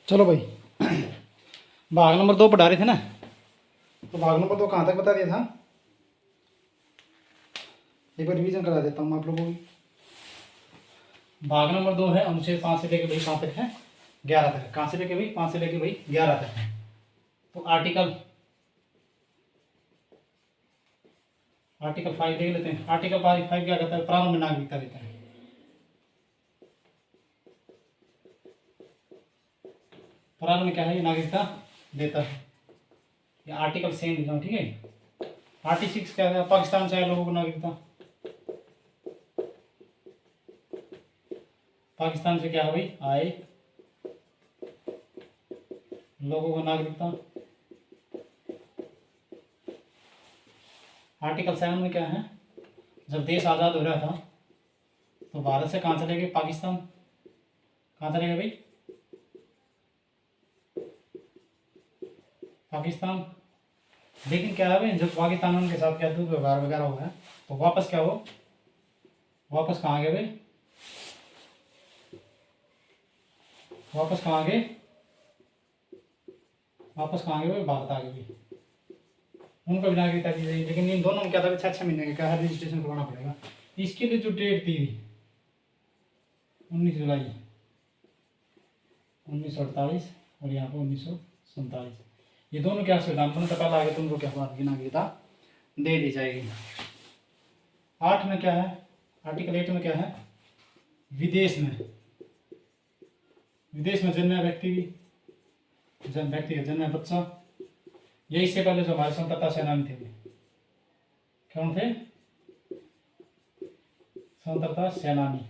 चलो भाई। भाग नंबर 2 पढ़ा रहे थे ना, तो भाग नंबर 2 कहाँ तक बता दिया था। एक बार रिवीजन करा देता हूँ आप लोगों को। भाग नंबर 2 है अनुच्छेद 5 से लेके भाई कहाँ तक है, 11 तक है। कहाँ से लेके भाई, 5 से लेके भाई 11 तक है। तो आर्टिकल 5 देख लेते हैं। आर्टिकल 5 क्या कहता है, प्रारंभ में नागरिकता देता है। प्रारंभ में क्या है, ये नागरिकता देता है। ये आर्टिकल सेम लिखा हूं, ठीक है। आर्टिकल 6 क्या है, पाकिस्तान से आए लोगों को नागरिकता। पाकिस्तान से क्या है भाई, आए लोगों को नागरिकता। आर्टिकल 7 में क्या है, जब देश आज़ाद हो रहा था तो भारत से कहाँ चले गए, पाकिस्तान। कहाँ चले गए भाई, पाकिस्तान। लेकिन क्या है भाई, जब पाकिस्तान उनके साथ क्या दुर्व्यवहार वगैरह हुआ है तो वापस क्या हो, वापस कहाँ गए भाई, वापस कहाँ गए, वापस कहाँ गए भाई, भारत आ गए भाई। उनको भी नागरिकता दी जाएगी। लेकिन इन दोनों में क्या था, 6 महीने का क्या है, रजिस्ट्रेशन करवाना पड़ेगा। इसके लिए जो डेट थी 19 जुलाई 1948 और यहाँ पर 1947, ये दोनों क्या संविधान बनने से पहले आगे तुमको क्या भारत की नागरिकता दे दी जाएगी। 8 में क्या है, आर्टिकल 8 में क्या है, विदेश में, विदेश में जन्मे व्यक्ति भी, व्यक्ति का जन्मे बच्चा। ये इससे पहले जो हमारे स्वतंत्रता सेनानी थे, कौन थे, स्वतंत्रता सेनानी,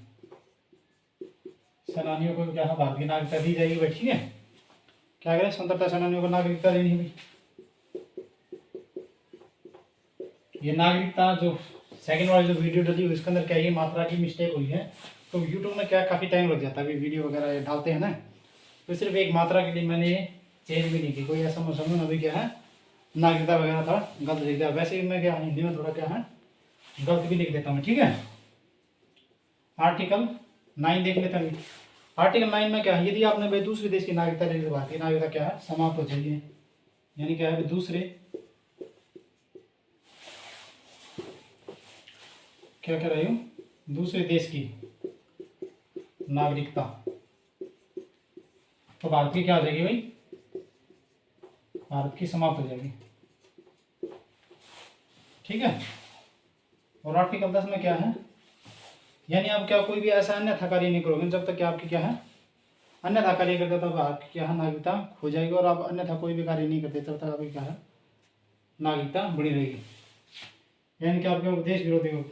सेनानियों को क्या है, भारत की नागरिकता दी जाएगी भाई, ठीक है। क्या करें, स्वतंत्रता सेनानियों को नागरिकता देनी है भाई। ये नागरिकता जो सेकंड वाली जो वीडियो डली हुई इसके अंदर क्या ये मात्रा की मिस्टेक हुई है, तो यूट्यूब में क्या काफ़ी टाइम लग जाता है अभी वीडियो वगैरह डालते हैं ना, तो सिर्फ एक मात्रा के लिए मैंने ये चेंज भी नहीं की। कोई ऐसा मौसम में अभी क्या है, नागरिकता वगैरह था गलत लिख दिया। वैसे ही मैं क्या हिंदी में थोड़ा क्या है गलत भी लिख देता हूँ, ठीक है। आर्टिकल 9 देख लेते हैं। आर्टिकल 9 में क्या है, यदि आपने भाई दूसरे देश की नागरिकता ले ली तो भारतीय नागरिकता क्या है, समाप्त हो जाएगी। यानी क्या है, दूसरे क्या कह रही हूँ, दूसरे देश की नागरिकता तो भारत की क्या हो जाएगी भाई, भारत की समाप्त हो जाएगी, ठीक है। और आर्टिकल 10 में क्या है, यानी आप क्या कोई भी ऐसा अन्यथा कार्य नहीं करोगे जब तक कि आपकी क्या है, अन्यथा कार्य करते तब आपकी क्या है, नागरिकता खो जाएगी। और आप अन्यथा कोई भी कार्य नहीं करते तब तक आपकी क्या है, नागरिकता बनी रहेगी। यानी कि आपके देश विरोधी हो,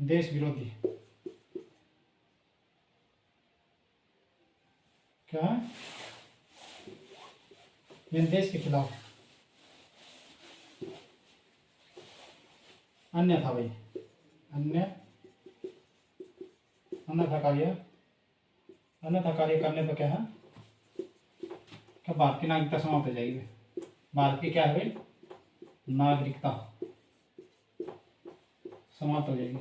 देश विरोधी क्या है, यानी देश के खिलाफ अन्यथा भाई, अन्यथा कार्य, अन्यथा कार्य करने पर क्या है, क्या भारत की नागरिकता समाप्त हो जाएगी। भारत की क्या है भाई, नागरिकता समाप्त हो जाएगी।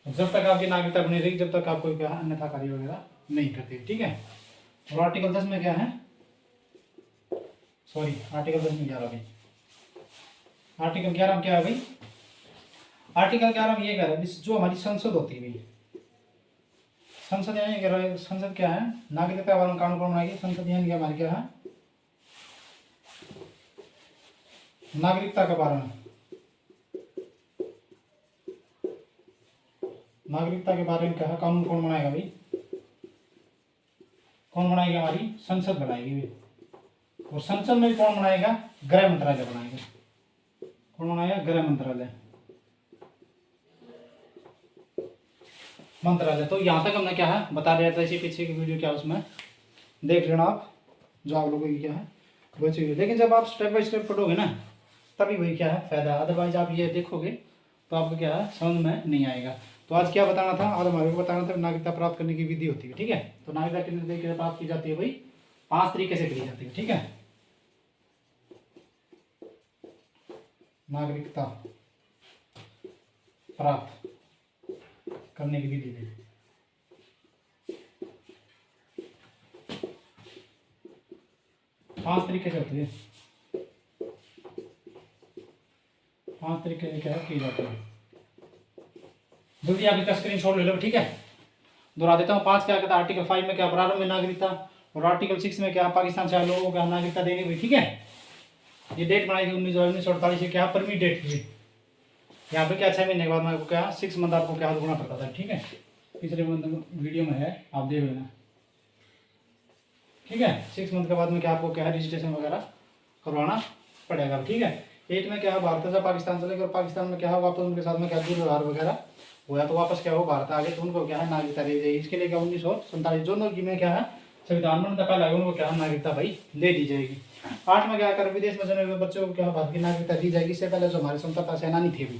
जब तक आपकी नागरिकता बनी रहेगी जब तक आप कोई क्या है, अन्यथा कार्य वगैरह नहीं करते, ठीक है। और आर्टिकल 10 में क्या है, सॉरी आर्टिकल 10 में 11 भाई, आर्टिकल 11 में क्या है भाई, आर्टिकल 11 में ये कह रहा है जो हमारी संसद होती है, संसद यानी कह रहा है, संसद क्या है, नागरिकता के बारे में कानून कौन बनाएगी, संसद यानी कि हमारी क्या है, नागरिकता के बारे में, नागरिकता के बारे में क्या है, कानून कौन बनाएगा भाई, कौन बनाएगी, हमारी संसद बनाएगी भाई। और संसद में भी कौन बनाएगा, गृह मंत्रालय बनाएगा। कौन बनाएगा, गृह मंत्रालय, मंत्रालय। तो यहाँ तक हमने क्या है बता दिया था, इसी पीछे की वीडियो क्या उसमें देख लेना आप, जो आप लोगों की क्या है बची हुई। लेकिन जब आप स्टेप बाय स्टेप पढ़ोगे ना तभी वही क्या है फायदा, अदरवाइज आप ये देखोगे तो आपको क्या है समझ में नहीं आएगा। तो आज क्या बताना था, आज हमारे को बताना था नागरिकता प्राप्त करने की विधि होती है, ठीक है। तो नागरिकता कितने तरीके से प्राप्त की जाती है भाई, 5 तरीके से करी जाती है, ठीक है। नागरिकता प्राप्त करने की विधि 5 तरीके से होती है, 5 तरीके से क्या है की जाती है। जल्दी आप इसका स्क्रीन शॉट ले लो, ठीक है। दोहरा देता हूँ। 5 क्या कहता है, आर्टिकल 5 में क्या प्रारंभ में नागरिकता, और आर्टिकल 6 में क्या पाकिस्तान से आए लोगों को नागरिकता देनी हुई, ठीक है। ये डेट बनाई थी 1948 से, क्या परमिट डेट थी यहाँ पे, क्या 6 महीने के बाद मेरे को क्या 6 मंथ आपको क्या रुकना पड़ता था, ठीक है। पिछले वीडियो में है, आप देख लेना, ठीक है। 6 मंथ के बाद में क्या आपको क्या है रजिस्ट्रेशन वगैरह करवाना पड़ेगा, ठीक है। 8 में क्या है भारत से पाकिस्तान चले गए, और पाकिस्तान में क्या है वापस उनके साथ में क्या दुर्व्यवहार वगैरह हुआ तो वापस क्या हो भारत आ गए, तो उनको क्या है नागरिकता दे दी। इसके लिए क्या 1947 दोनों की में क्या है संविधान बनता पहला उनको क्या है नागरिकता भाई दे दी जाएगी। 8 में क्या कर विदेश में जन्मे हुए बच्चों को क्या भारत की नागरिकता दी जाएगी। इससे पहले जो हमारे स्वतंत्रता सेनानी थे भी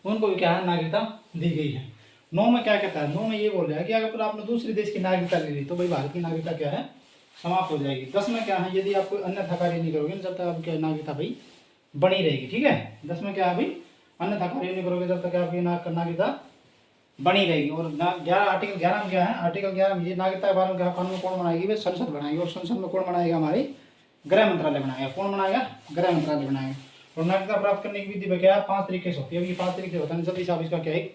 उनको भी क्या है नागरिकता दी गई है। 9 में क्या कहता है, 9 में ये बोल रहा है कि अगर आपने दूसरे देश की नागरिकता ले ली तो भाई भारत की नागरिकता क्या है समाप्त हो जाएगी। 10 में क्या है, यदि आप कोई अन्यथा कार्य नहीं करोगे जब तक आपकी नागरिकता भाई बनी रहेगी, ठीक है। 10 में क्या है भाई, अन्यथा कार्य नहीं करोगे जब तक आपकी नागरिकता बनी रहेगी। और 11 आर्टिकल 11 में क्या है, आर्टिकल 11 में ये नागरिकता के बारे में क्या कानून कौन बनाएगी, वे संसद बनाएगी, और संसद में कौन बनाएगा, हमारी गृह मंत्रालय बनाएगा। कौन बनाएगा, गृह मंत्रालय बनाएगा। और नागरिकता प्राप्त करने की विधि क्या 5 तरीके से होती है। अब ये 5 तरीके होता है, जल्दी से आप इसका क्या है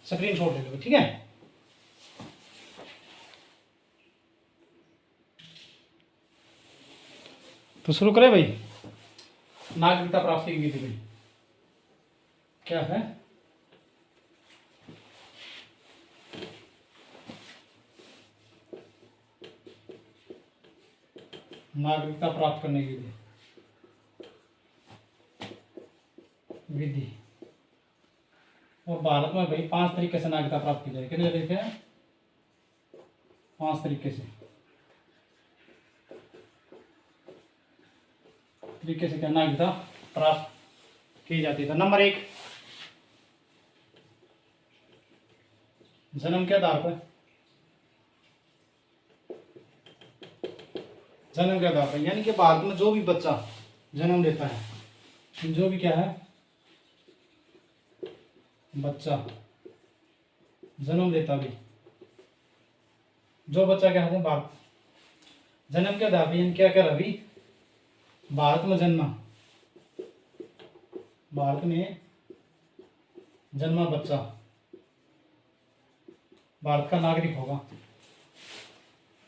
स्क्रीन शॉट ले लो, ठीक है। तो शुरू करें भाई, नागरिकता प्राप्ति की विधि भाई क्या है। नागरिकता प्राप्त करने की विधि, और भारत में भाई 5 तरीके से नागरिकता प्राप्त की जाए। कितने तरीके हैं, 5 तरीके से क्या नागरिकता प्राप्त की जाती है। तो नंबर 1, जन्म के आधार पर, जन्म के आधार पर यानी कि भारत में जो भी बच्चा जन्म लेता है, जो भी क्या है बच्चा जन्म लेता भी, जो बच्चा क्या है भारत जन्म के आधार पर यानी क्या कर अभी भारत में जन्मा, भारत में जन्मा बच्चा भारत का नागरिक होगा।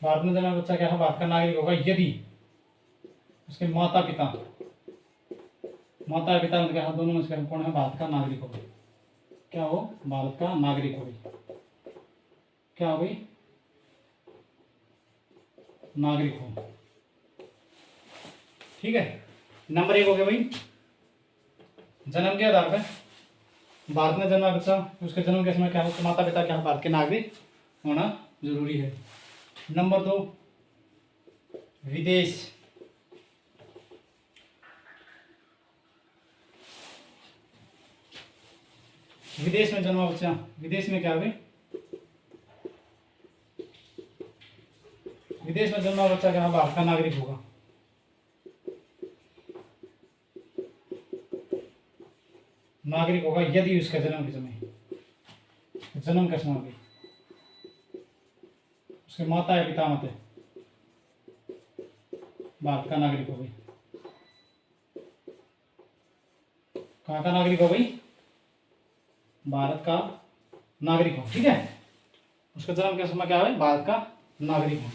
भारत में जन्मा बच्चा क्या है भारत का नागरिक होगा यदि उसके माता पिता मतलब क्या है दोनों में से कौन है भारत का नागरिक होगा, क्या हो भारत का नागरिक होगी, क्या हो भाई नागरिक हो, ठीक है। नंबर 1 हो गया भाई, जन्म के आधार पर भारत में जन्मा बच्चा उसके जन्म के समय क्या है माता पिता क्या भारत के नागरिक होना जरूरी है। नंबर 2, विदेश, विदेश में जन्मा बच्चा, विदेश में क्या है, विदेश में जन्मा बच्चा क्या भारत का नागरिक होगा। नागरिक होगा यदि उसका जन्म के समय भी उसके माता या पिता मत भारत का नागरिक हो गई। कहाँ का नागरिक हो गई, भारत का नागरिक हो, ठीक है। उसका जन्म के समय क्या है भारत का नागरिक हो।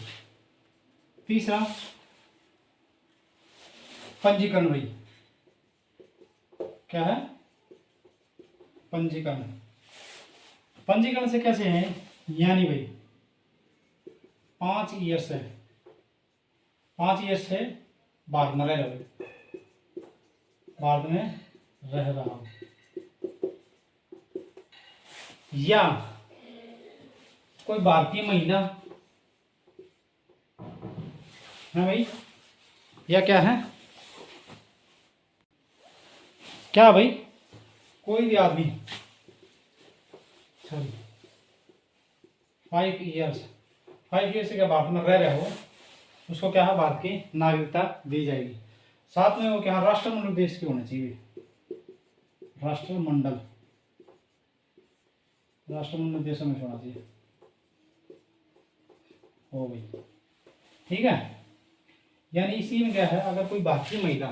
तीसरा, पंजीकरण भाई क्या है पंजीकरण, पंजीकरण से कैसे है यानी भाई 5 ईयर से भारत में रह रहा हूँ, भारत में रह रहा हूँ, या कोई भारतीय महिला है भाई, या क्या है क्या भाई कोई भी आदमी 5 ईयर्स से क्या भारत में रह रहे हो उसको क्या है भारत की नागरिकता दी जाएगी। साथ में वो क्या है राष्ट्रमंडल देश के होने चाहिए, राष्ट्रमंडल देशों में होना चाहिए हो भाई, ठीक है। यानी इसी में क्या है, अगर कोई भारतीय महिला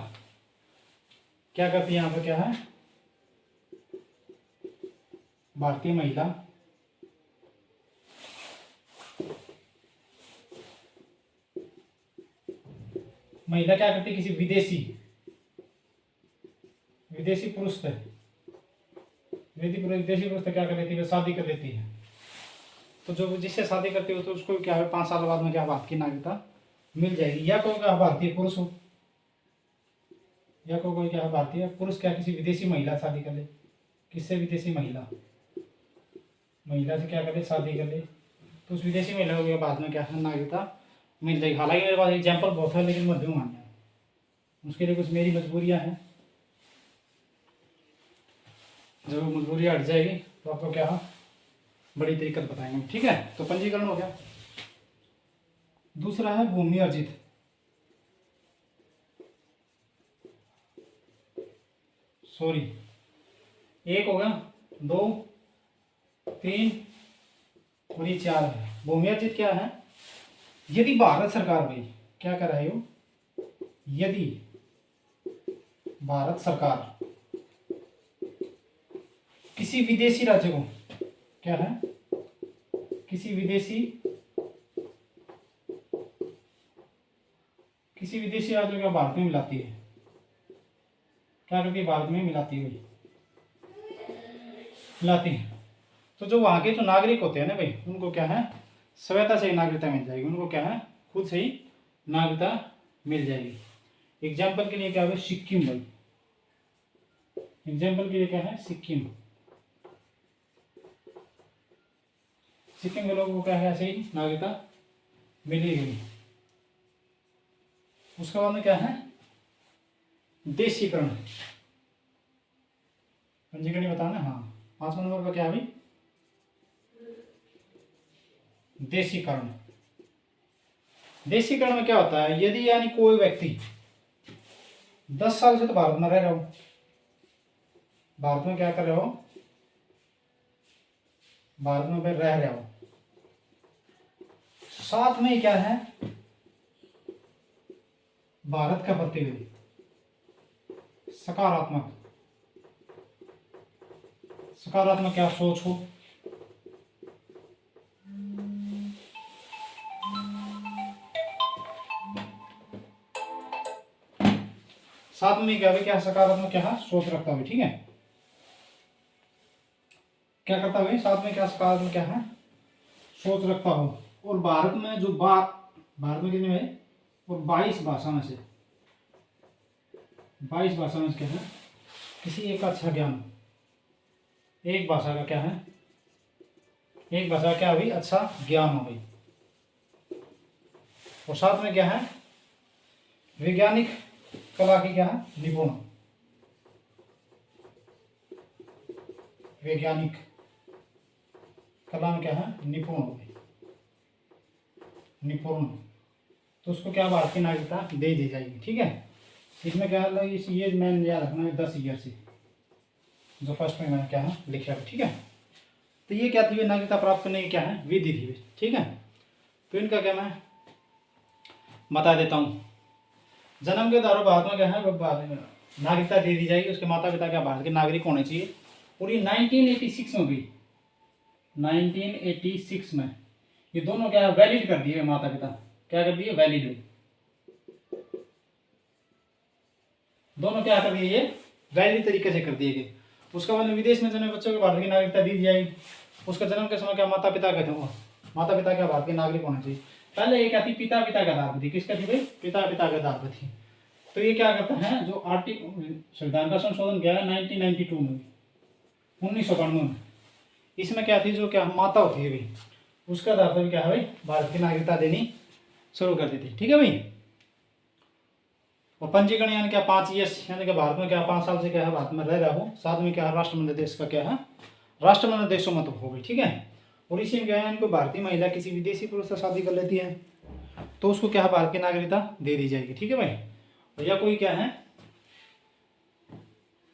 क्या करती है, यहाँ पर क्या है, भारतीय महिला क्या करती है, किसी विदेशी पुरुष से क्या कर लेती है, शादी कर लेती है। तो जो जिससे शादी करती हो तो उसको क्या है 5 साल बाद में क्या भारत की नागरिकता मिल जाएगी। या कोई क्या भारतीय पुरुष हो, या कोई क्या भारतीय पुरुष क्या किसी विदेशी महिला शादी कर ले, किससे, विदेशी महिला से क्या कर ले, शादी कर ले, तो उस विदेशी महिला को बाद में क्या है नागरिकता मिल जाएगी। हालांकि मेरे पास एग्जाम्पल बहुत है, लेकिन मध्यम मान्य है, उसके लिए कुछ मेरी मजबूरियां हैं। जब मजबूरी हट जाएगी तो आपको क्या है बड़ी दिक्कत बताएंगे, ठीक है। तो पंजीकरण हो गया। दूसरा है भूमि अर्जित, सॉरी, 1 हो गया, 2, 3 और ये 4 है। भूमि अर्जित क्या है, यदि भारत सरकार भाई क्या कर रही हो, यदि भारत सरकार किसी विदेशी राज्य को क्या है, किसी विदेशी राज्य को भारत में मिलाती है, क्या करती है, भारत में मिलाती है, तो जो वहां के जो नागरिक होते हैं ना भाई, उनको क्या है स्वेच्छा से नागरिकता मिल जाएगी, उनको क्या है खुद से ही नागरिकता मिल जाएगी। एग्जाम्पल के लिए क्या है, सिक्किम भाई, एग्जाम्पल के लिए क्या है, सिक्किम के लोगों को क्या है ऐसे ही नागरिकता मिलेगी। उसके बाद में क्या है, देशीकरण, पंजीकरण बताना, हाँ 5वां नंबर पर क्या है भाई, देशीकरण। देशीकरण में क्या होता है, यदि यानी कोई व्यक्ति 10 साल से तो भारत में रह रहे हो, भारत में क्या कर रहे हो, भारत में रह रहे हो, साथ में क्या है भारत का प्रति सकारात्मक क्या सोच हो, साथ में क्या सकारात्मक क्या सोच रखता है, ठीक है, क्या करता है साथ में क्या सकारात्मक क्या है सोच रखता हो। और भारत में जो भारत में कितने में, और 22 भाषा में से क्या है, किसी एक का अच्छा ज्ञान, एक भाषा का क्या है, एक भाषा का क्या अभी अच्छा ज्ञान हो गई। और साथ में क्या है वैज्ञानिक कला की क्या है निपुण, वैज्ञानिक कला में क्या है निपुण हो गई, निपुण, तो उसको क्या भारत की नागरिकता दे दी जाएगी, ठीक है। इसमें क्या है इस ये मैंने याद रखना है 10 ईयर से, जो फर्स्ट में मैंने क्या है लिखा है, ठीक है। तो ये क्या थी, नागरिकता प्राप्त करने की क्या है विधि थी, ठीक है। तो इनका क्या मैं बता देता हूँ। जन्म के आधार भारत में क्या है नागरिकता दे दी जाएगी, उसके माता पिता क्या भारत के नागरिक होने चाहिए। और ये 1986 में हुई, 1986 में ये दोनों क्या वैलिड कर दिए माता पिता, क्या कर दिए वैलिड हुई, दोनों क्या कर दिए ये वैलिड तरीके से कर दिए गए। उसके बाद विदेश में जन्मे बच्चों को भारत की नागरिकता दी जाएगी। उसका जन्म के समय क्या माता पिता क्या भारत के नागरिक होने चाहिए। पहले ये क्या थी पिता के आधार पर थी, किसका थी भाई पिता के आधार पर थी। तो ये क्या करता है जो संविधान का संशोधन किया है 1992 में, 1992 में, इसमें क्या थी जो क्या माता होती है भाई उसका आधार पर क्या है भाई भारत की नागरिकता देनी शुरू कर दी थी, ठीक है भाई। और पंजीकरण यानी क्या 5 ईयर्स, यानी कि भारत में क्या 5 साल से क्या है भारत में रह रहा हो, साथ में क्या है राष्ट्रमंडल देश का क्या है राष्ट्रमंडल देशों में तो हो गई, ठीक है। और इसी में क्या है यानी कोई भारतीय महिला किसी विदेशी पुरुष से शादी कर लेती है तो उसको क्या है भारत की नागरिकता दे दी जाएगी, ठीक है भाई। और या कोई क्या है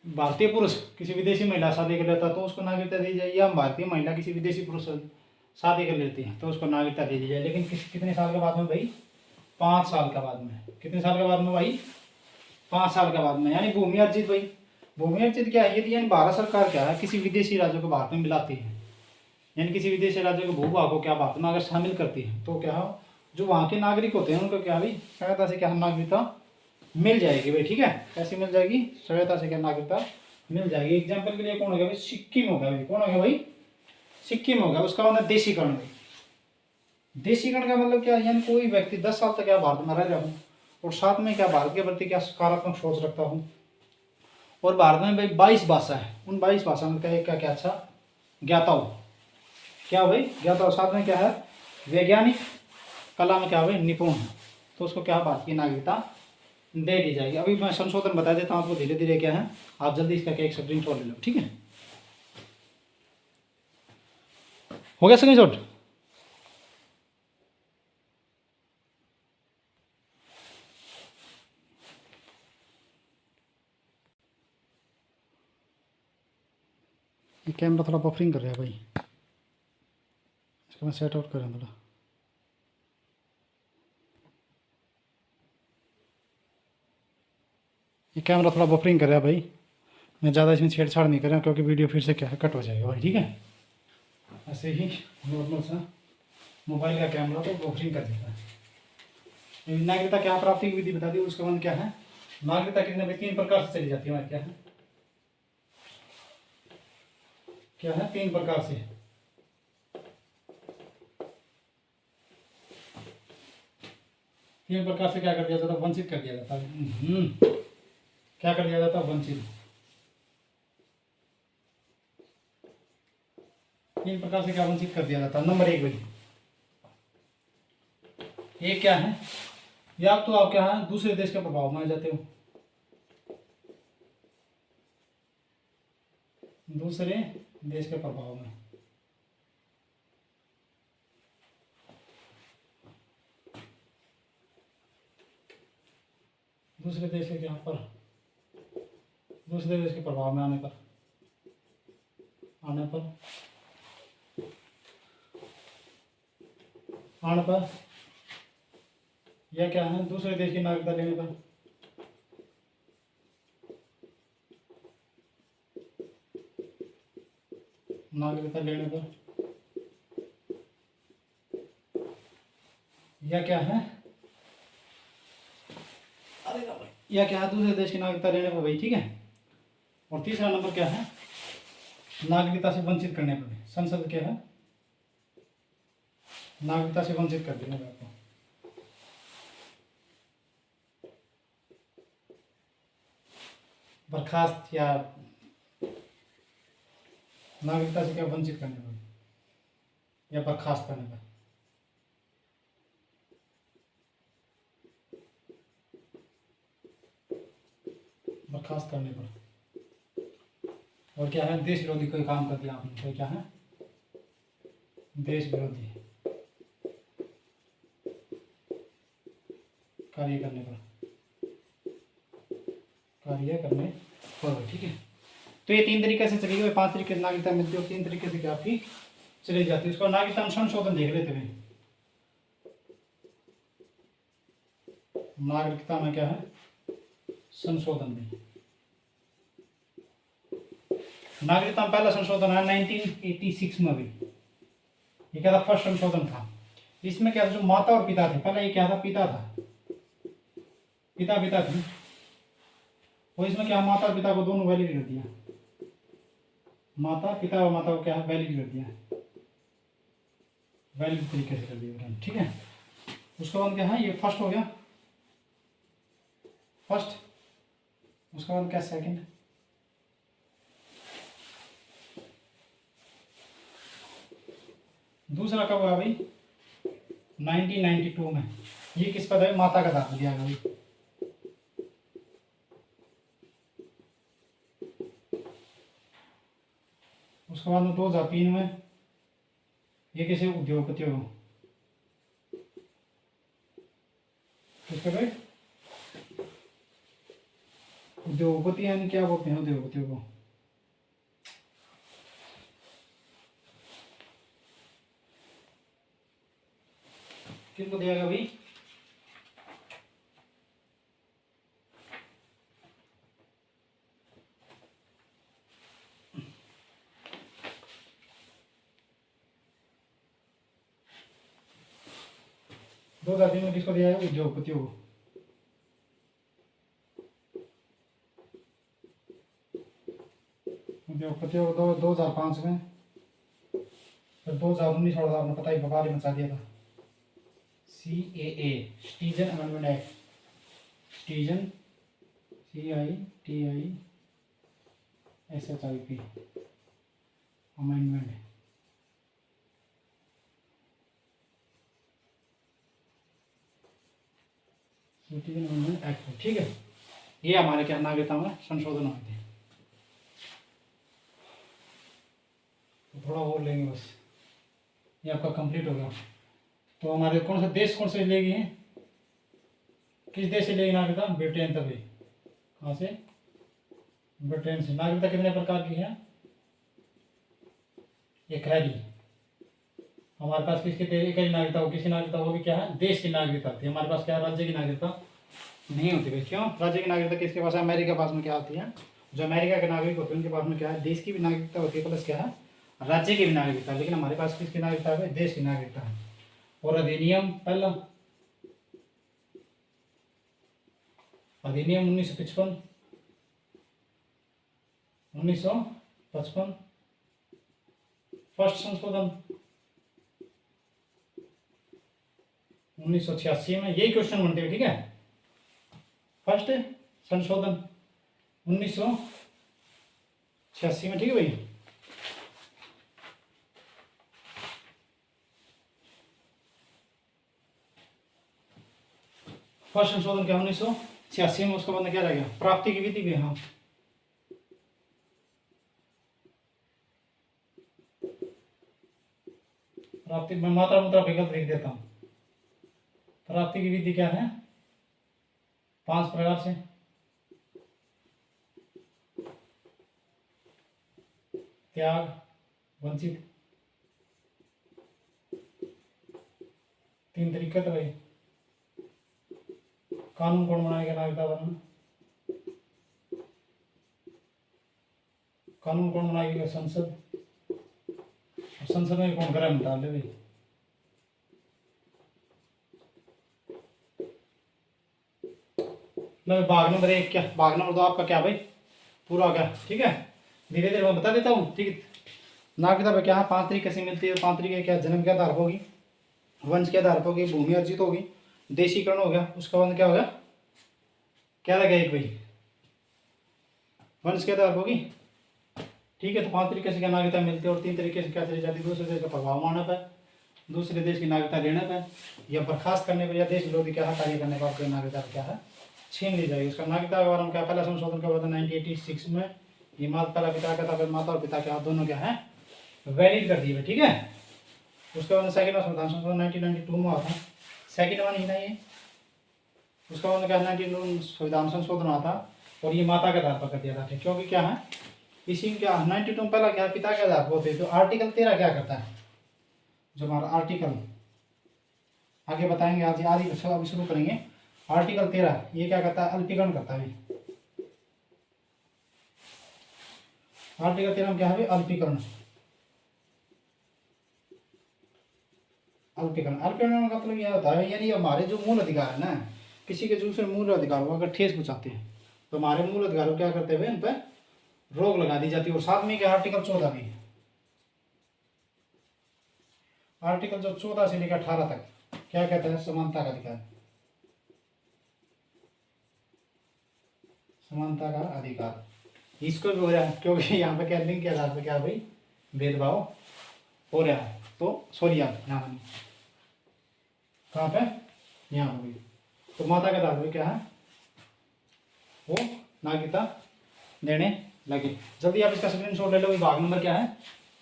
भारतीय पुरुष किसी विदेशी महिला शादी कर लेता तो उसको नागरिकता दी जाए, या भारतीय महिला किसी विदेशी पुरुष शादी कर लेती है तो उसको नागरिकता दे दी जाए, लेकिन कितने साल के बाद में भाई 5 साल के बाद में। कितने साल के बाद में भाई? 5 साल के बाद में। यानी भूमि अर्जित भाई, भूमि अर्जित क्या है? यदि यानी भारत सरकार क्या है किसी विदेशी राज्यों को भारत में मिलाती है, यानी किसी विदेशी राज्य के भूभाग को क्या भारत में अगर शामिल करती है तो क्या हो, जो वहाँ के नागरिक होते हैं उनको क्या भाई सहायता से क्या नागरिकता मिल जाएगी भाई। ठीक है, कैसी मिल जाएगी? सहायता से क्या नागरिकता मिल जाएगी। एग्जाम्पल के लिए कौन हो गया भाई? सिक्किम हो गया भाई। कौन हो गया भाई? सिक्किम हो गया। उसका मतलब देशीकरण भाई। देशीकरण का मतलब क्या? यानी कोई व्यक्ति 10 साल तक क्या भारत में रह रहा हूँ और साथ में क्या भारत के प्रति क्या सकारात्मक सोच रखता हूँ, और भारत में भाई 22 भाषा है, उन 22 भाषा में क्या क्या अच्छा ज्ञाता हो, क्या भाई ज्ञाता हो, साथ में क्या है वैज्ञानिक कला में क्या भाई निपुण है, तो उसको क्या भारत की नागरिकता दे दी जाएगी। अभी मैं संशोधन बता देता हूँ आपको धीरे धीरे क्या है, आप जल्दी इसका क्या एक स्क्रीनशॉट ले लो। ठीक है, हो गया स्क्रीनशॉट? ये कैमरा थोड़ा बफरिंग कर रहा है भाई, इसको मैं सेट आउट कर रहा हूँ थोड़ा। ये कैमरा थोड़ा बफरिंग कर रहा है भाई, मैं ज़्यादा इसमें छेड़छाड़ नहीं कर रहा क्योंकि वीडियो फिर से क्या है कट हो जाएगा भाई। ठीक है, ऐसे ही नॉर्मल सा मोबाइल का कैमरा तो बफरिंग कर देता है। नागरिकता क्या प्राप्ति की विधि बता दी, उसका मतलब क्या है? नागरिकता कितने भाई 3 प्रकार से चली जाती है हमारी। क्या है? क्या है? 3 प्रकार से। तीन प्रकार से क्या कर दिया जाता? वंचित कर दिया जाता। क्या कर दिया जाता? वंचित। 3 प्रकार से क्या वंचित कर दिया जाता? नंबर 1 भाई, ये क्या है? या तो आप क्या है दूसरे देश के प्रभाव में आ जाते हो, दूसरे देश के प्रभाव में, दूसरे देश के यहाँ पर, दूसरे देश के प्रभाव में आने पर या क्या है दूसरे देश की नागरिकता लेने पर, नागरिकता लेने पर, या क्या है या क्या है दूसरे देश की नागरिकता लेने पर भाई। ठीक है, और तीसरा नंबर क्या है? नागरिकता से वंचित करने पर। संसद क्या है? नागरिकता से वंचित कर देने पर। बर्खास्त या नागरिकता से क्या वंचित करने पर या बर्खास्त करने पर। बर्खास्त करने पर। और क्या है? देश विरोधी कोई काम कर दिया आपने, तो क्या है? देश विरोधी कार्य करने पर, ठीक है, तो ये 3 तरीके से चलेगी। 5 तरीके से नागरिकता मिलती है और 3 तरीके से क्या आपकी चली जाती है। उसको नागरिकता संशोधन देख लेते हैं। नागरिकता में क्या है? संशोधन में। नागरिकता में पहला संशोधन है 1986 में भी। ये क्या था? फर्स्ट संशोधन था। इसमें क्या था? जो माता और पिता थे, पहले ये क्या था? पिता था, पिता थे, और इसमें क्या माता और पिता को दोनों वैलिड कर दिया। माता पिता और माता को क्या है? वैलिड कर दिया, वैलिड तरीके से कर दिया। ठीक है, उसके बाद क्या है? ये फर्स्ट हो गया, फर्स्ट। उसके बाद क्या? सेकंड। दूसरा कब हुआ भाई? 1992 में। ये किस पर है? माता का दाखिल दिया गया भाई। उसके बाद में 2003 में ये किसी उद्योगपतियों को, किसके भाई? उद्योगपति यानी क्या बोलते हैं उद्योगपतियों को? किसको दिया गया भाई? 2003 में किसको दिया है? उद्योगपतियों को। उद्योगपतियों को 2005 में, फिर 2019 और आपने पता ही बवाल ही मचा दिया था। CAA citizen amendment act, citizen CITISHIP amendment, citizen amendment act, ठीक है। ये हमारे क्या नागरिकता में संशोधन हुए थे। तो थोड़ा और लेंगे बस, ये आपका कंप्लीट हो गया। तो हमारे कौन सा देश कौन से लेगी है, किस देश से लेगी नागरिकता? ब्रिटेन तक। कहाँ से? ब्रिटेन से। नागरिकता कितने प्रकार की है? एक है जी हमारे पास किसकी एक ही नागरिकता हो, किसकी नागरिकता? वो भी क्या है? देश की नागरिकता होती है। हमारे पास क्या है? राज्य की नागरिकता नहीं होती भाई। क्यों? राज्य की नागरिकता किसके पास है? अमेरिका के पास में क्या होती है? जो अमेरिका के नागरिक होते हैं उनके पास में क्या है? देश की भी नागरिकता होती है, प्लस क्या है? राज्य की भी नागरिकता। लेकिन हमारे पास किसकी नागरिकता है? देश की नागरिकता है। और अधिनियम पहला, अधिनियम 1955, 1955, फर्स्ट संशोधन 1986 में। यही क्वेश्चन बनते हैं, ठीक है। फर्स्ट संशोधन 1986 में, ठीक है भाई। फर्स्ट संशोधन क्या 1986 में। उसका बंदा क्या रह गया? प्राप्ति की विधि भी। हाँ, प्राप्ति में मात्रा मुद्रा विकल्प लिख देता हूँ। प्राप्ति की विधि क्या है? 5 प्रकार से। त्याग, वंचित, 3 तरीके तो भाई। कानून कौन बनाएगा नागरिकता बनना? कानून कौन बनाएगी? संसद। संसद में कौन गृह मंत्रालय भाई। भाग नंबर 1 क्या? भाग नंबर 2 आपका क्या भाई? पूरा हो गया, ठीक है। धीरे धीरे मैं बता देता हूँ, ठीक है। नागरिकता पे क्या है? 5 तरीके से मिलती है। 5 तरीके क्या? जन्म के आधार पर होगी, वंश के आधार पर होगी, भूमि अर्जित होगी, देशीकरण हो गया, उसके बाद क्या होगा? क्या लगा एक भाई? वंश के आधार पर होगी, ठीक है। तो 5 तरीके से क्या नागरिकता मिलती है, और 3 तरीके से क्या चली जाती है? दूसरे देश का प्रभाव मानने पर, दूसरे देश की नागरिकता लेने पर, या बर्खास्त करने पर, या देश विरोधी क्या है कार्य करने पर नागरिकता क्या है? छीन ली जाएगी। उसका नागरिकता के बारे में क्या? पहला संशोधन कब हुआ था? 1986 में। ये पहला पिता का था, फिर माता और पिता के हाथ दोनों क्या है? वैलिड कर दिए, ठीक है। उसके बाद सेकंड संविधान संशोधन 1992 में हुआ था। सेकंड वन ही ना ये। उसका बाद क्या? 92 संविधान संशोधन हुआ था, और ये माता के आधार पर कर दिया था, क्योंकि क्या है इसी में क्या 92 में पहला क्या? पिता के आधार पर होते। तो आर्टिकल 13 क्या करता है? जो हमारा आर्टिकल आगे बताएंगे, आज आदि अभी शुरू करेंगे। आर्टिकल 13 ये क्या करता है? अल्पीकरण करता है। आर्टिकल 13 में क्या है? अल्पीकरण। अल्पीकरण, अल्पीकरण का मतलब यह होता है, यानी हमारे जो मूल अधिकार है ना, किसी के दूसरे मूल अधिकार को अगर ठेस पहुंचाते हैं तो हमारे मूल अधिकार को क्या करते हुए उन पर रोक लगा दी जाती है। और साथ में क्या? आर्टिकल 14 भी। आर्टिकल जो 14 से लेकर 18 तक क्या कहता है? समानता का अधिकार। समानता का अधिकार इसको भी हो रहा है, क्योंकि यहाँ पे क्या लिंग के आधार पर क्या भाई भेदभाव हो रहा है। तो सॉरी यार, यहाँ कहाँ पे? यहाँ हो गई। तो माता के आधार पर क्या है? वो नागरिकता देने लगे। जल्दी आप इसका स्क्रीनशॉट ले लो। भाग नंबर क्या है?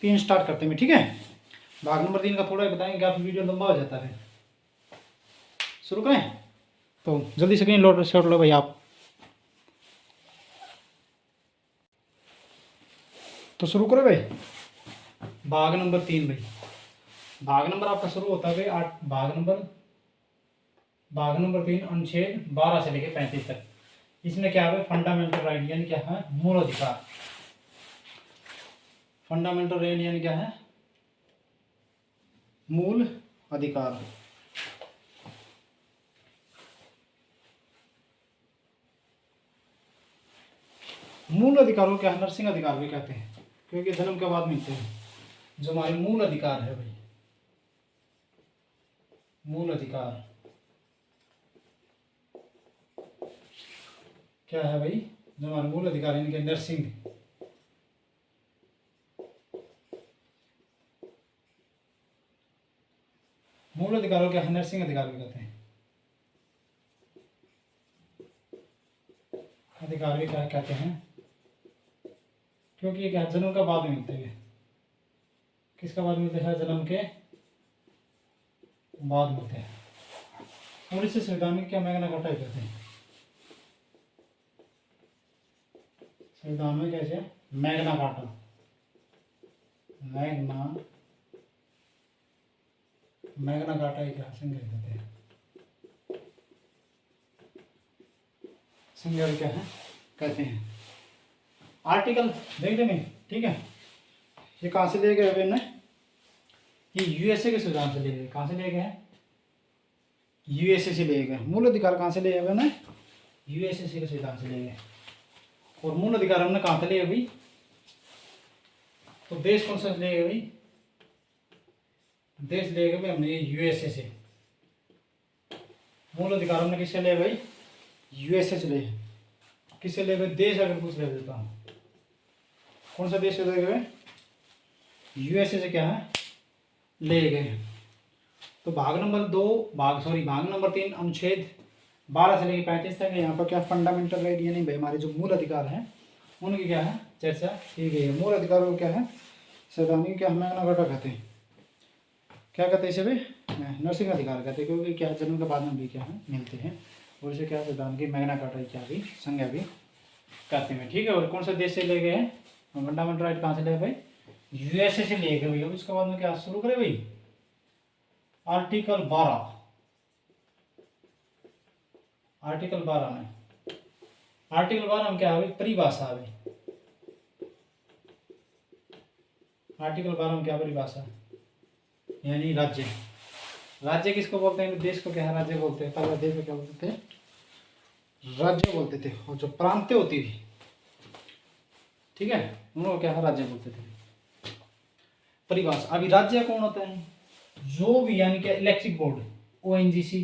3 स्टार्ट करते हैं, ठीक है। भाग नंबर 3 का थोड़ा बताएंगे कि आप वीडियो लंबा हो जाता है। शुरू करें? तो जल्दी स्क्रीन शॉट लो भाई आप। तो शुरू करो भाई। भाग नंबर 3 भाई। भाग नंबर आपका शुरू होता है भाई भाग नंबर 3 अनुच्छेद 12 से लेकर 35 तक। इसमें क्या है? फंडामेंटल राइट यानी क्या है? मूल अधिकार। फंडामेंटल राइट यानी क्या है? मूल अधिकार। मूल अधिकारों क्या है, नर्सिंग अधिकार भी कहते हैं, क्योंकि जन्म के बाद मिलते हैं। जो हमारे मूल अधिकार है भाई, मूल अधिकार क्या है भाई, जो हमारे मूल अधिकार है इनके नर्सिंग, मूल अधिकारों क्या है, नर्सिंग अधिकार भी कहते हैं। अधिकार भी क्या कहते हैं, क्योंकि ये क्या जन्म का बाद मिलते हैं। किसका बाद मिलते हैं, जन्म के बाद मिलते हैं। और इसे संविधान में क्या मैग्ना कार्टा कहते हैं, संविधान में कैसे मैग्ना कार्टा, मैग्ना कार्टा इतिहास कहते हैं। संज्ञा क्या है कहते हैं। आर्टिकल देख लेंगे, ठीक है। ये कहाँ से लिए गए अभी हमने, ये यूएसए के संविधान से लिए गए। कहाँ से लिए गए हैं, यूएसए से लिए गए। मूल अधिकार कहाँ से लिए गए हमने, यूएसए के संविधान से लिए गए। और मूल अधिकार हमने कहाँ से लिए भाई, तो देश कौन सा लिए गए भाई, देश लिए गए भाई हमने यूएसए से। मूल अधिकार हमने किससे लिए भाई, यूएसए से लिए। किससे ले गए, देश अगर पूछ ले देता हूँ, कौन सा देश से ले गए, यूएसए से क्या है ले गए। तो भाग नंबर 3 अनुच्छेद 12 से लेकर 35 तक यहाँ पर क्या फंडामेंटल राइट यानी भाई हमारे जो मूल अधिकार हैं उनकी क्या है चर्चा की गई है। मूल अधिकार को क्या है संवैधानिक क्या मैग्ना कार्टा कहते हैं, क्या कहते हैं इसे भी नर्सिंग अधिकार कहते हैं, क्योंकि क्या जन्म के बाद में भी क्या है मिलते हैं। और इसे क्या संविधान की मैग्ना कार्टा क्या भी संज्ञा भी कहते हैं, ठीक है। और कौन सा देश से ले गए हैं, फंडामेंटल राइट कहाँ से ले भाई, यूएसए से ले गए भैया। इसके बाद में क्या शुरू करें भाई, आर्टिकल 12, आर्टिकल 12 में, आर्टिकल 12 में क्या है परिभाषा है। आर्टिकल 12 में क्या परिभाषा, यानी राज्य। राज्य किसको बोलते हैं, देश को क्या है राज्य बोलते हैं। पहले देश को क्या बोलते थे, राज्य बोलते थे। और जो प्रांतें होती थी, ठीक है, उनको क्या है राज्य बोलते थे। परिभाषा, अभी राज्य कौन होता है, जो भी यानी कि इलेक्ट्रिक बोर्ड ओएनजीसी,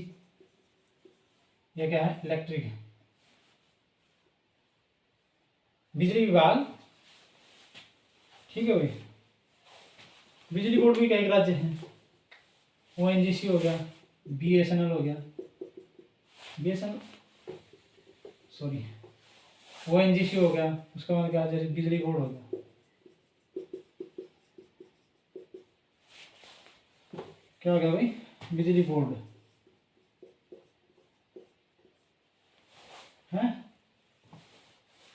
ये क्या है इलेक्ट्रिक, बिजली विभाग, ठीक है भाई। बिजली बोर्ड भी क्या एक राज्य है, ओएनजीसी हो गया, बीएसएनएल हो गया, बीएसएनएल सॉरी ओएनजीसी हो गया, उसके बाद क्या जैसे बिजली बोर्ड हो गया, क्या हो गया भाई बिजली बोर्ड है,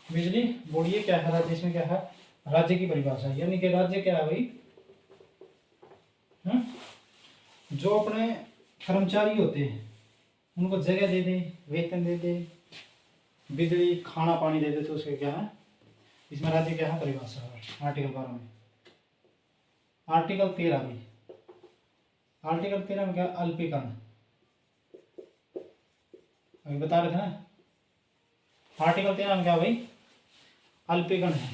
बिजली बोर्ड। ये क्या है राज्य, इसमें क्या है राज्य की परिभाषा, यानी कि राज्य क्या है भाई जो अपने कर्मचारी होते हैं उनको जगह दे दे, वेतन दे दे, बिजली खाना पानी दे दे, तो उसके क्या है इसमें राज्य क्या है परिभाषा है आर्टिकल 12 में। आर्टिकल 13 में, आर्टिकल 13 में क्या अल्पीकरण, अभी बता रहे थे ना। आर्टिकल 13 में क्या भाई अल्पीकरण है।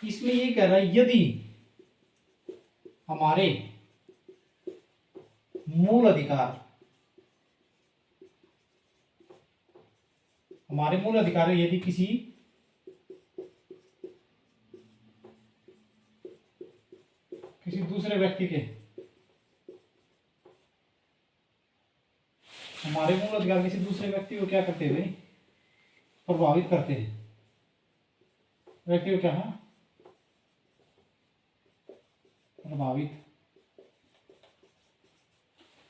इसमें ये कह रहा है यदि हमारे मूल अधिकार, हमारे मूल अधिकार यदि किसी दूसरे व्यक्ति के, हमारे मूल अधिकार किसी दूसरे व्यक्ति को क्या करते हैं भाई प्रभावित करते हैं, व्यक्ति को क्या है प्रभावित,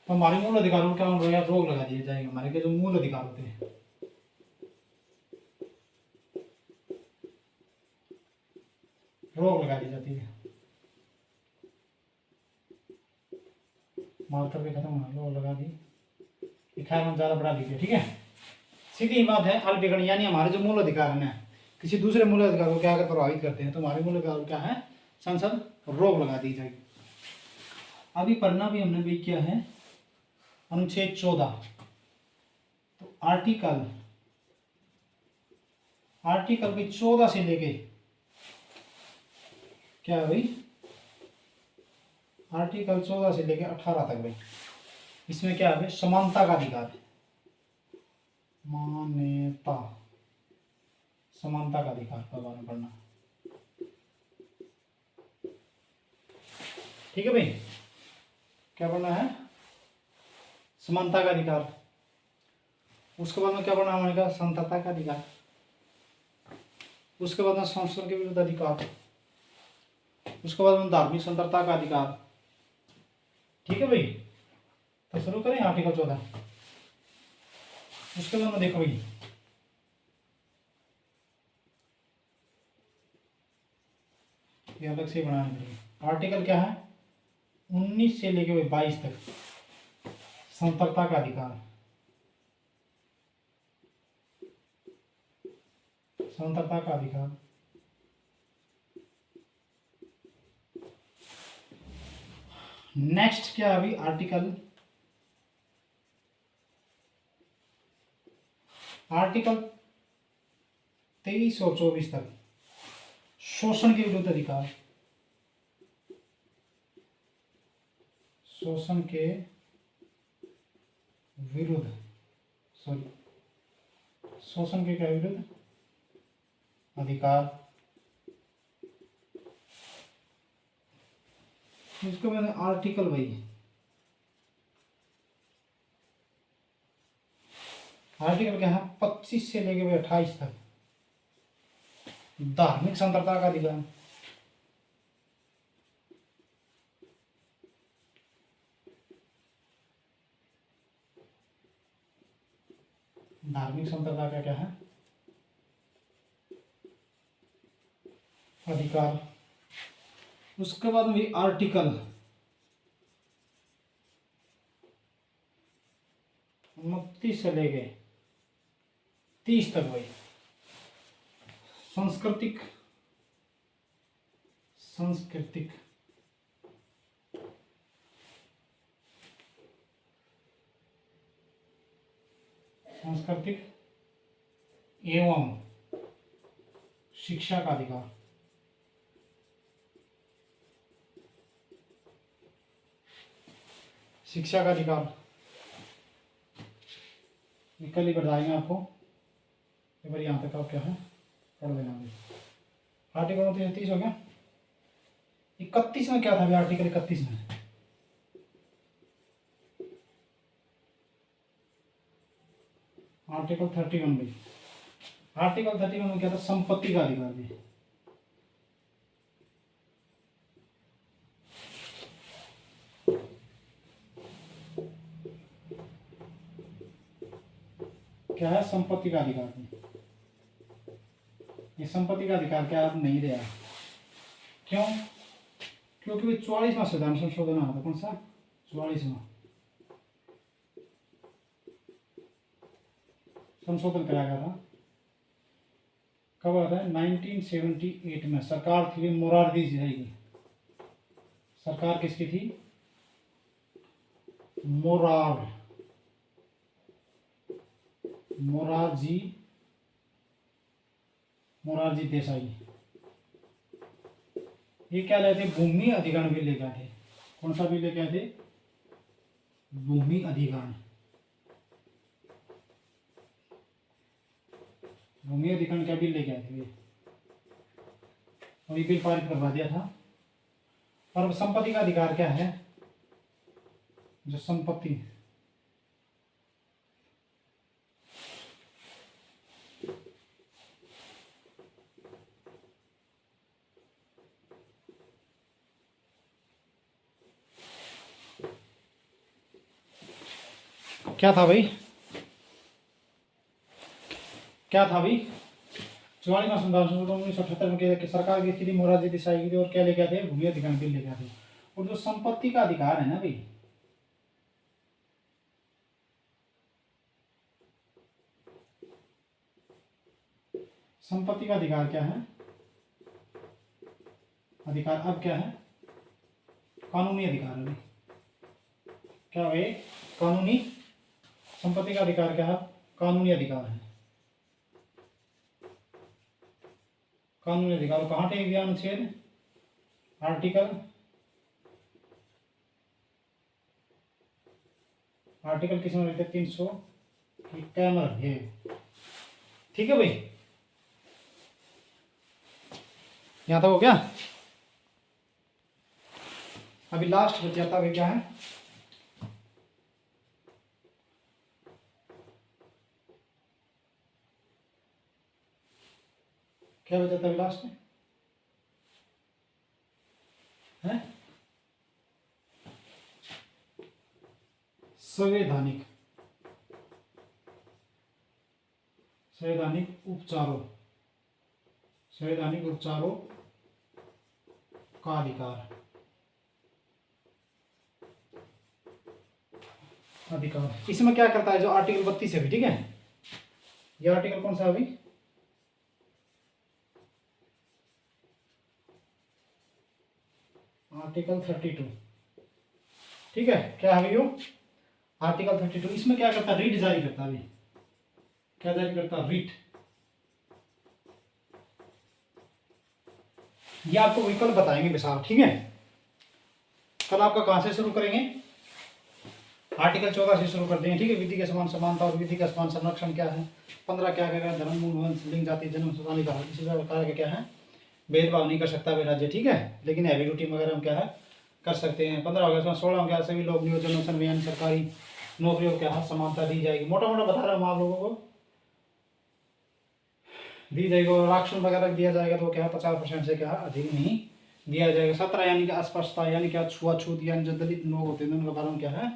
तो हमारे मूल अधिकारों को क्या रोक लगा दिया जाएगा। हमारे के जो मूल अधिकार होते हैं रोक लगा दी जाती है, मार्कर भी खत्म होना, रोक लगा दी, खैर ज्यादा बढ़ा दीजिए, ठीक है। सीधी बात है अल्पीकरण, यानी हमारे जो मूल अधिकार है किसी दूसरे मूल अधिकार को क्या अगर प्रभावित करते हैं तो हमारे मूल अधिकार क्या है संसद रोक लगा दी जाएगी। अभी पढ़ना भी हमने भी किया है अनुच्छेद 14, तो आर्टिकल आर्टिकल भाई 14 से लेके क्या है भाई, आर्टिकल 14 से लेके 18 तक भाई, इसमें क्या है भाई, समानता का अधिकार है, मान्यता, समानता का अधिकार का बारे में पढ़ना। ठीक है भाई, क्या पढ़ना है, समानता का अधिकार। उसके बाद में क्या पढ़ना हमारे का, संतता का अधिकार। उसके बाद में संशोधन के विरुद्ध अधिकार। उसके बाद में धार्मिक स्वतंत्रता का अधिकार। ठीक है भाई, तो शुरू करें आर्टिकल 14। उसके बाद में देखो भाई, ये अलग से बनाना पड़ेगा। आर्टिकल क्या है, 19 से लेके 22 तक स्वतंत्रता का अधिकार, स्वतंत्रता का अधिकार। नेक्स्ट क्या है अभी, आर्टिकल 23 और 24 तक शोषण के विरुद्ध अधिकार, शोषण के विरुद्ध, सॉरी, शोषण के क्या विरुद्ध अधिकार। इसको मैंने आर्टिकल भाई, आर्टिकल क्या है, 25 से लेके 28 तक धार्मिक स्वतंत्रता का अधिकार। धार्मिक स्वतंत्रता का क्या है, अधिकार। उसके बाद भी आर्टिकल 29 से लेके 30 तक भाई सांस्कृतिक, सांस्कृतिक सांस्कृतिक एवं शिक्षा का अधिकार। शिक्षा का अधिकार कल ही बताएंगे आपको, एक बार यहाँ तक आप क्या है पढ़ लेना। आर्टिकल 29 हो गया। 31 में क्या था अभी, आर्टिकल 31 में आर्टिकल 31 भी, आर्टिकल 31 में क्या था, संपत्ति का अधिकार भी। क्या है, संपत्ति का अधिकार भी। ये संपत्ति का अधिकार क्या आप नहीं दिया, क्यों, क्योंकि 44वां संशोधन आया था। कौन सा, 44वां संशोधन कराया गया था। कब आता है, 1978 में। सरकार थी मोरारजी देसाई की, सरकार किसकी थी, मोरारजी देसाई। ये क्या लाए थे, भूमि अधिग्रहण बिल लेके आए थे। कौन सा बिल लेके आए थे, भूमि अधिग्रहण, भूमि अधिग्रहण क्या बिल लेके आए थे, और ये बिल पारित करवा दिया था। और संपत्ति का अधिकार क्या है, जो संपत्ति, क्या था भाई, क्या था भाई, 44वां संशोधन 1978 में क्या, सरकार की स्थिति मोरारजी देसाई की थी, और क्या लेके आए थे, भूमि अधिग्रहण बिल लेके आए थे। और जो संपत्ति का अधिकार है ना भाई, संपत्ति का अधिकार क्या है, अधिकार अब क्या है, कानूनी अधिकार है। क्या भाई, कानूनी, संपत्ति का अधिकार क्या है, कानूनी अधिकार है। कानून निकालो, कहाँ थे ये अनुच्छेद, आर्टिकल किस में रहते, 300 ये। ठीक है भाई, यहाँ तक हो गया। अभी लास्ट बच जाता है क्या है, क्या बचा था लास्ट में है, संवैधानिक उपचारों, संवैधानिक उपचारों का अधिकार, इसमें क्या करता है जो आर्टिकल 32 है भी, ठीक है। ये आर्टिकल कौन सा है अभी, आर्टिकल 32, ठीक है। क्या है यो आर्टिकल 32, इसमें क्या करता है, रीट जारी करता है। अभी क्या जारी करता है, रीट। ये आपको विकल्प बताएंगे विशाल, ठीक है। कल आपका कहां से शुरू करेंगे, आर्टिकल 14 से शुरू कर देंगे, ठीक है। विधि के समान समानता और विधि का समान संरक्षण क्या है, 15 क्या कहेगा, धर्म मूल वंश लिंग जाति जन्म स्थान का किसी प्रकार का क्या है भेदभाव नहीं कर सकता वे राज्य, ठीक है। लेकिन हैवी ड्यूटी वगैरह हम क्या है कर सकते हैं। 15 हो गया, 16 क्या सभी लोग नियोजन संविधान सरकारी नौकरियों क्या है समानता दी जाएगी, मोटा मोटा बता रहा हूँ आप लोगों को दी जाएगी। और आरक्षण वगैरह दिया जाएगा तो क्या है 50% से क्या अधिक नहीं दिया जाएगा। 17 यानी कि अस्पष्टता यानी क्या छुआछूत, यानी जो दलित लोग होते हैं उनके बारे में क्या है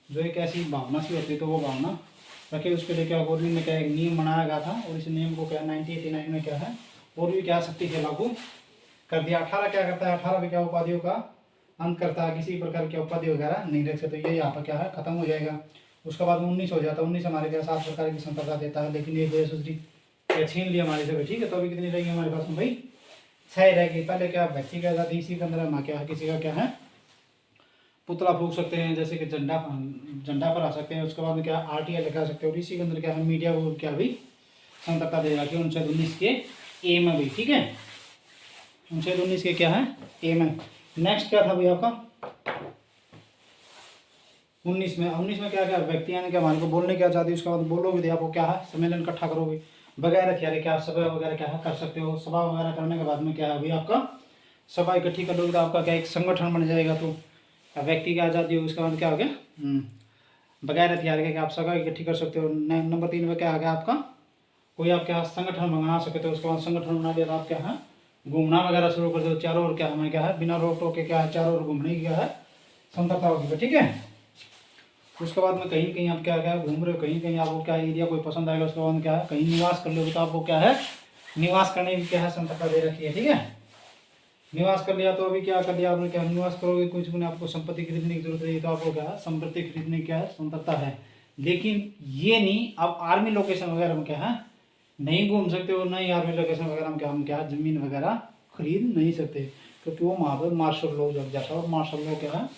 जो एक ऐसी भावना सी होती है तो वो भावना रखे, उसके लिए क्या गवर्नमेंट ने क्या एक नियम बनाया गया था और इस नियम को क्या 1989 में क्या है और भी क्या सख्ती से लागू कर दिया। 18 क्या करता है, 18 में क्या उपाधियों का अंत करता है, किसी प्रकार की उपाधि वगैरह नहीं रख सकते, ये यहाँ पर क्या है खत्म हो जाएगा। उसके बाद में 19 हो जाता है, 19 हमारे क्या 7 प्रकार की संपदा देता है, लेकिन ये देश छीन लिया हमारे से, ठीक है। तो अभी कितनी रहेगी हमारे पास में भाई 6 रहेगी। पहले क्या व्यक्ति का आज़ादी, इसी के अंदर हम क्या है किसी का क्या है पुतला फूंक सकते हैं, जैसे कि झंडा पर आ सकते हैं। उसके बाद में क्या RTI लगा सकते हैं और इसी के अंदर क्या है मीडिया को क्या भी स्वतंत्रता देगा कि 1919 के ए में भी, ठीक है। 1919 के क्या है ए में। नेक्स्ट क्या था भैया आपका 19 में क्या क्या व्यक्ति यानी कि हमारे को बोलने की आज़ादी। उसके बाद बोलोगे तो आपको क्या है सम्मेलन इकट्ठा करोगे वगैरह क्या क्या सभा वगैरह क्या है कर सकते हो। सभा वगैरह करने के बाद में क्या है अभी आपका सभा इकट्ठी कर लोगे तो आपका क्या एक संगठन बन जाएगा, तो व्यक्ति की आज़ादी होगी। उसके बाद क्या हो गया बगैर हथियार के आप सभा इकट्ठी कर सकते हो। नंबर 3 में क्या आ गया आपका कोई आप क्या संगठन बना सकते हो। उसके बाद संगठन बना लिया तो आप क्या है घूमना वगैरह शुरू कर दो, चारों ओर क्या हमें क्या है बिना रोक टोक के क्या है चारों ओर घूमने की क्या है स्वतंत्रता होगी, ठीक है। उसके बाद में कहीं कहीं आप क्या क्या घूम रहे हो, कहीं कहीं आपको क्या एरिया कोई पसंद आएगा, उसके बाद में क्या है कहीं निवास कर लोगे तो आपको क्या है निवास करने की क्या है स्वतंत्रता दे रखी है, ठीक है। निवास कर लिया तो अभी क्या कर लिया आपने क्या निवास करोगे कुछ भी आपको संपत्ति खरीदने की जरूरत नहीं, तो आपको क्या है संपत्ति खरीदने की क्या है स्वतंत्रता है। लेकिन ये नहीं आप आर्मी लोकेशन वगैरह में क्या है नहीं घूम सकते हो, नहीं आर्मी लोकेशन वगैरह में क्या हम क्या जमीन वगैरह खरीद नहीं सकते, क्योंकि वो वहाँ पर मार्शल लॉ लग जाता है और मार्शल लॉ क्या है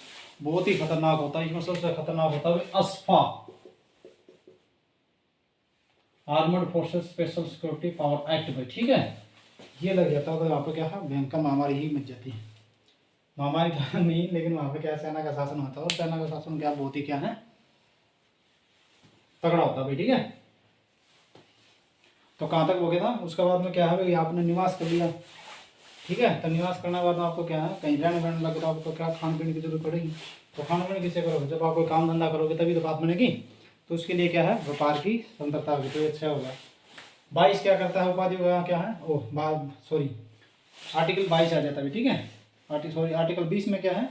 बहुत ही खतरनाक होता है। इसमें सबसे खतरनाक होता है AFSPA, armed forces special security power act में, ठीक है। ये लग जाता है तो वहाँ पर क्या है भयंकर महामारी ही मच जाती है। महामारी तो नहीं लेकिन वहाँ पे क्या सेना का शासन होता है और सेना का शासन क्या बहुत ही क्या है तगड़ा होता है भाई, ठीक है। तो कहाँ तक हो गया था। उसके बाद में क्या है भाई आपने निवास कर लिया, ठीक है। तो निवास करने के बाद में आपको क्या है कहीं रहने बहने लगे तो आपको क्या खान पीने की जरूरत पड़ेगी, तो खान पीने किससे करोगे जब आप कोई काम धंधा करोगे तभी तो बात बनेगी। तो उसके लिए क्या है व्यापार की स्वतंत्रता होगी, तो अच्छा होगा। 22 क्या करता है उपाधि का क्या है आर्टिकल 22 आ जाता है, ठीक है। आर्टिकल 20 में क्या है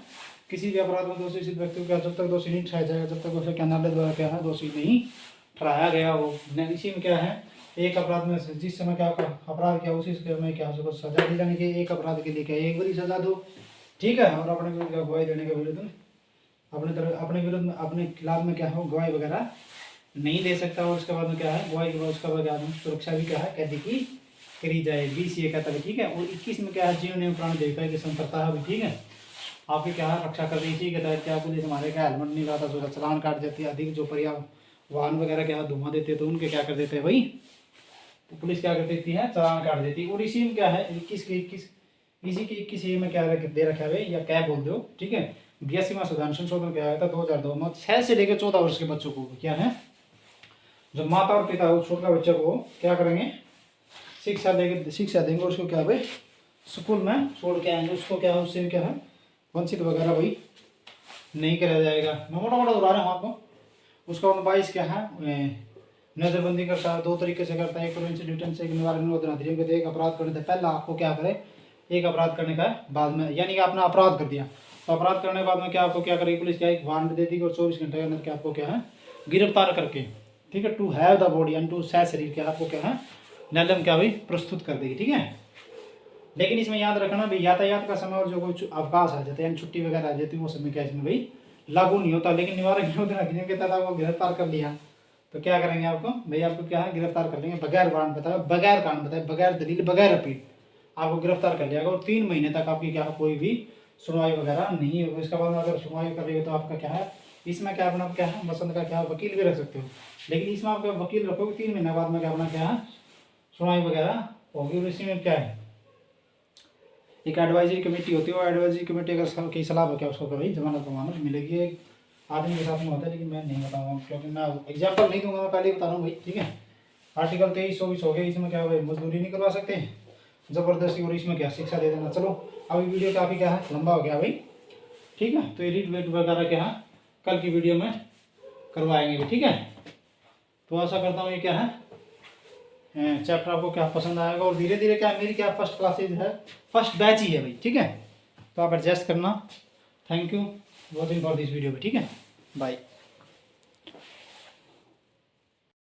किसी भी अपराध में दोषी सिद्ध व्यक्ति को जब तक दोषी नहीं ठहराया जाएगा जब तक उसे क्या न्यायालय द्वारा क्या है दोषी नहीं ठहराया गया हो। इसी में क्या है एक अपराध में जिस समय क्या अपराध किया उसी समय क्या उसको सजा दी जाने की, एक अपराध के लिए क्या एक बड़ी सजा दो, ठीक है। और अपने विरुद्ध गवाही देने के विरुद्ध अपने विरुद्ध में अपने खिलाफ में क्या हो गवाही वगैरह नहीं दे सकता। और उसके बाद में क्या है गवाही के बाद उसका बाद सुरक्षा भी क्या है कैदी की करी जाए। 20 ये कहता है, ठीक है। और 21 में क्या है जीवन एवं प्राण देवता की संपत्ता है, ठीक है। आपकी क्या है रक्षा कर रही थी कहता है क्या पुलिस हमारे क्या हेलमेट नहीं लगाता तो चलान काट देती है। अधिक जो पर्यावरण वाहन वगैरह क्या धुआं देते तो उनके क्या कर देते हैं भाई तो पुलिस क्या कर देती है, चालान काट देती है। और इसी में क्या है 21 के 21, इसी के 21 में क्या दे रखा है या क्या बोल दो, ठीक है। 82वां संशोधन क्या आया था 2002 में, 6 से लेकर 14 वर्ष के बच्चों को क्या है, जो माता और पिता उस छोटे बच्चे को क्या करेंगे, शिक्षा देंगे, उसको क्या भाई स्कूल में छोड़ के आएंगे, उसको क्या है उससे क्या है वंचित वगैरह भाई नहीं करा जाएगा। मैं मोटा मोटा दोहरा रहा हूँ आपको। उसका 22 क्या है नजरबंदी करता है, 2 तरीके से करता है, एक प्रोविंशियल डिटेंशन, एक निवारण निरोधन अधिनियम के। एक अपराध करने से पहले आपको क्या करे, एक अपराध करने का बाद में, यानी कि आपने अपराध कर दिया तो अपराध करने के बाद में क्या आपको क्या करेगी पुलिस, क्या एक वारंट दे देगी और 24 घंटे के अंदर क्या आपको क्या है गिरफ्तार करके, ठीक है, to have the body and to सह शरीर क्या आपको क्या है न्यायालय में क्या भाई प्रस्तुत कर देगी, ठीक है। लेकिन इसमें याद रखना भाई यातायात का समय और जो कोई अवकाश आ जाता है यानी छुट्टी वगैरह आ जाती है वो समय क्या इसमें भाई लागू नहीं होता। लेकिन निवारक निरोधन अधिनियम के तहत आपको गिरफ्तार कर लिया तो क्या करेंगे आपको भाई, आपको क्या है गिरफ्तार कर लेंगे बगैर वारंट बताया, बगैर कारण बताए, बगैर दलील, बगैर अपील आपको गिरफ्तार कर लिया और 3 महीने तक आपकी क्या कोई भी सुनवाई वगैरह नहीं होगी। इसके बाद में अगर सुनवाई कर रही हो तो आपका क्या है इसमें क्या अपना क्या है पसंद का क्या वकील भी रख सकते हो, लेकिन इसमें आप वकील रखोगे 3 महीने बाद में क्या अपना क्या है सुनवाई वगैरह होगी। और इसी में क्या है एक एडवाइजरी कमेटी होती है, वो एडवाइजरी कमेटी अगर की सलाह क्या उसको कभी जमानत जमानत मिलेगी। एक आदमी के साथ में होता है, लेकिन मैं नहीं बताऊँगा क्योंकि मैं एग्जाम्पल नहीं दूंगा, मैं पहले ही बता रहा हूँ भाई, ठीक है। आर्टिकल 23-24 हो गया, इसमें क्या भाई मजदूरी नहीं करवा सकते ज़बरदस्ती, और इसमें क्या शिक्षा दे देना। चलो अभी वीडियो काफ़ी क्या है लंबा हो गया भाई, ठीक है। तो एडिट वेट वगैरह क्या है कल की वीडियो में करवाएंगे, ठीक है। तो आशा करता हूँ ये क्या है चैप्टर आपको क्या पसंद आएगा। और धीरे धीरे क्या मेरी क्या फर्स्ट क्लासेज है, फर्स्ट बैच ही है भाई, ठीक है। तो आप एडजस्ट करना। Thank you watching for this video, ठीक है, बाय।